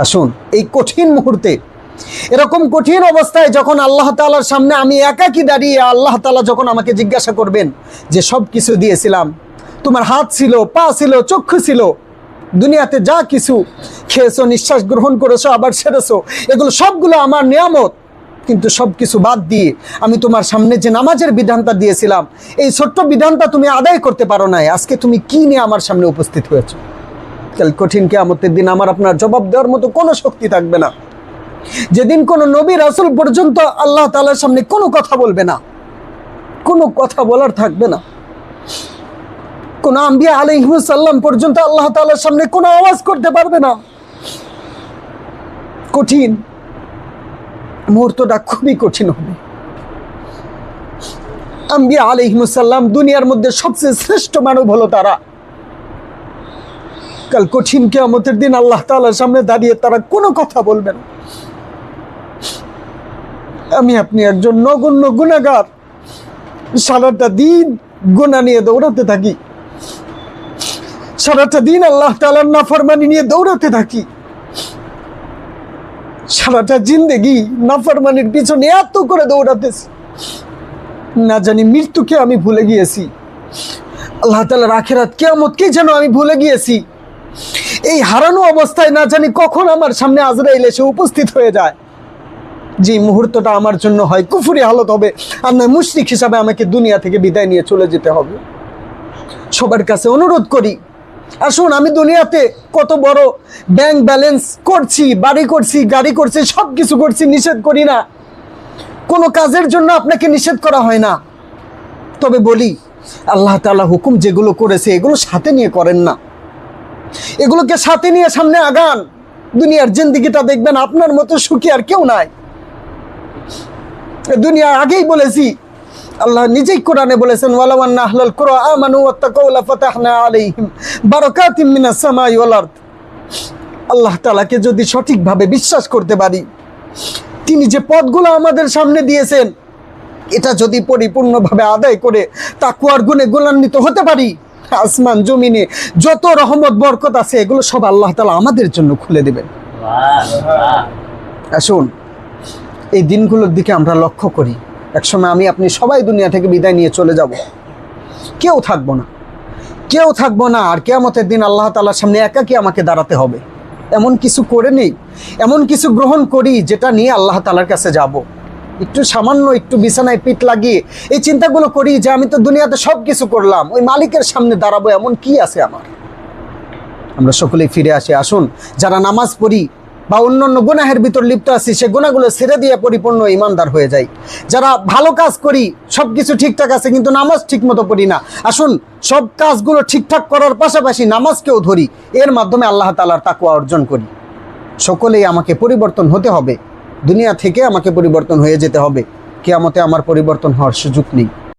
আসুন, এই কঠিন মুহূর্তে, এরকম কঠিন অবস্থায় যখন আল্লাহ তাআলার সামনে আমি একাকী দাঁড়িয়ে, আল্লাহ তাআলা যখন আমাকে জিজ্ঞাসা করবেন যে সব কিছু দিয়েছিলাম, তোমার হাত ছিল, পা ছিল, চক্ষু ছিল, দুনিয়াতে যা কিছু খেয়েছো, নিঃশ্বাস গ্রহণ করেছো, আবার ছেড়েছো, এগুলো সবগুলো আমার নিয়ামত, কিন্তু সব কিছু বাদ দিয়ে আমি তোমার সামনে যে নামাজের বিধানটা দিয়েছিলাম, এই ছোট্ট বিধানটা তুমি আদায় করতে পারো নাই। আজকে তুমি কি নিয়ে আমার সামনে উপস্থিত হয়েছো? কাল কঠিন কিয়ামতের দিন আমার আপনার জবাব দেওয়ার মতো কোনো শক্তি থাকবে না। যেদিন কোনো নবী রাসূল পর্যন্ত আল্লাহ তাআলার সামনে কোনো কথা বলবে না, কোনো কথা বলার থাকবে না। কোন আম্বিয়া আলাইহিস সালাম পর্যন্ত আল্লাহ তাআলার সামনে কোনো আওয়াজ করতে পারবে না। কঠিন মুহূর্তটা, খুবই কঠিন হবে। আম্বিয়া আলাইহিস সালাম দুনিয়ার মধ্যে সবচেয়ে শ্রেষ্ঠ মানব হলো তারা। কাল কঠিন কিয়ামতের দিন আল্লাহ তাআলার সামনে দাঁড়িয়ে তারা কোনো কথা বলবে না। আমি আপনি একজন নগণ্য গুনাহগার, সারাটা দিন গুনাহ নিয়ে দৌড়াতে থাকি, সারাটা দিন আল্লাহ তাআলার নাফরমানি নিয়ে দৌড়াতে থাকি, সারাটা জিন্দেগি নাফরমানির পিছনে এত করে দৌড়াতেছি, না জানি মৃত্যুকে আমি ভুলে গিয়েছি, আল্লাহ তাআলার আখিরাত কিয়ামতকে যেন আমি ভুলে গিয়েছি। এই হারানো অবস্থায় না জানি কখন আমার সামনে আজরাইল এসে উপস্থিত হয়ে যায়। যে মুহূর্তটা আমার জন্য হয় কুফরি হালত হবে, আর নয় মুশরিক হিসাবে আমাকে দুনিয়া থেকে বিদায় নিয়ে চলে যেতে হবে। সবার কাছে অনুরোধ করি, আসুন, আমি দুনিয়াতে কত বড় ব্যাংক ব্যালেন্স করছি, বাড়ি করছি, গাড়ি করছি, সব কিছু করছি, নিষেধ করি না, কোনো কাজের জন্য আপনাকে নিষেধ করা হয় না। তবে বলি, আল্লাহ তাআলা হুকুম যেগুলো করেছে এগুলো সাথে নিয়ে করেন না, এগুলোকে সাথে নিয়ে সামনে আগান। দুনিয়ার জিন্দেগিটা দেখবেন আপনার মতো সুখী আর কেউ নাই। দুনিয়া আগেই বলেছি, আল্লাহ নিজেই কোরআনে বলেছেন, ওয়ালাউ আন্না আহলাল কুরআ আমানু ওয়াত্তাকাউ লাফাতাহনা আলাইহিম বারাকাতিম মিনাস সামাই ওয়াল আরদ। আল্লাহ তাআলাকে যদি সঠিকভাবে বিশ্বাস করতে পারি, তিনি যে পথগুলো আমাদের সামনে দিয়েছেন, এটা যদি পরিপূর্ণভাবে আদায় করে তাকওয়ার গুণে গুণান্বিত হতে পারি, আসমান জমিনে যত রহমত বরকত আছে এগুলো সব আল্লাহ তাআলা আমাদের জন্য খুলে দেবেন। আসুন, এই দিনগুলোর দিকে আমরা লক্ষ্য করি। একসময় আমি আপনি সবাই দুনিয়া থেকে বিদায় নিয়ে চলে যাব, কেউ থাকবো না, কেউ থাকবো না। আর কিয়ামতের দিন আল্লাহ তাআলার সামনে একাকী আমাকে দাঁড়াতে হবে। এমন কিছু করে নেই, এমন কিছু গ্রহণ করি যেটা নিয়ে আল্লাহ তাআলার কাছে যাব। একটু সামান্য একটু বিছানায় পিঠ লাগিয়ে এই চিন্তাগুলো করি যে আমি তো দুনিয়াতে সব কিছু করলাম, ওই মালিকের সামনে দাঁড়াবো এমন কি আছে আমার। আমরা সকলেই ফিরে আসি। আসুন, যারা নামাজ পড়ি বা অন্যান্য গুনাহের ভিতর লিপ্ত আছি, সে গুনাহগুলো ছেড়ে দিয়ে পরিপূর্ণ ইমানদার হয়ে যাই। যারা ভালো কাজ করি, সব কিছু ঠিকঠাক আছে, কিন্তু নামাজ ঠিক মতো পড়ি না, আসুন সব কাজগুলো ঠিকঠাক করার পাশাপাশি নামাজকেও ধরি, এর মাধ্যমে আল্লাহ তাআলার তাকওয়া অর্জন করি। সকলেই আমাকে পরিবর্তন হতে হবে, দুনিয়া থেকে আমাকে পরিবর্তন হয়ে যেতে হবে। কিয়ামতে আমার পরিবর্তন হওয়ার সুযোগ নেই।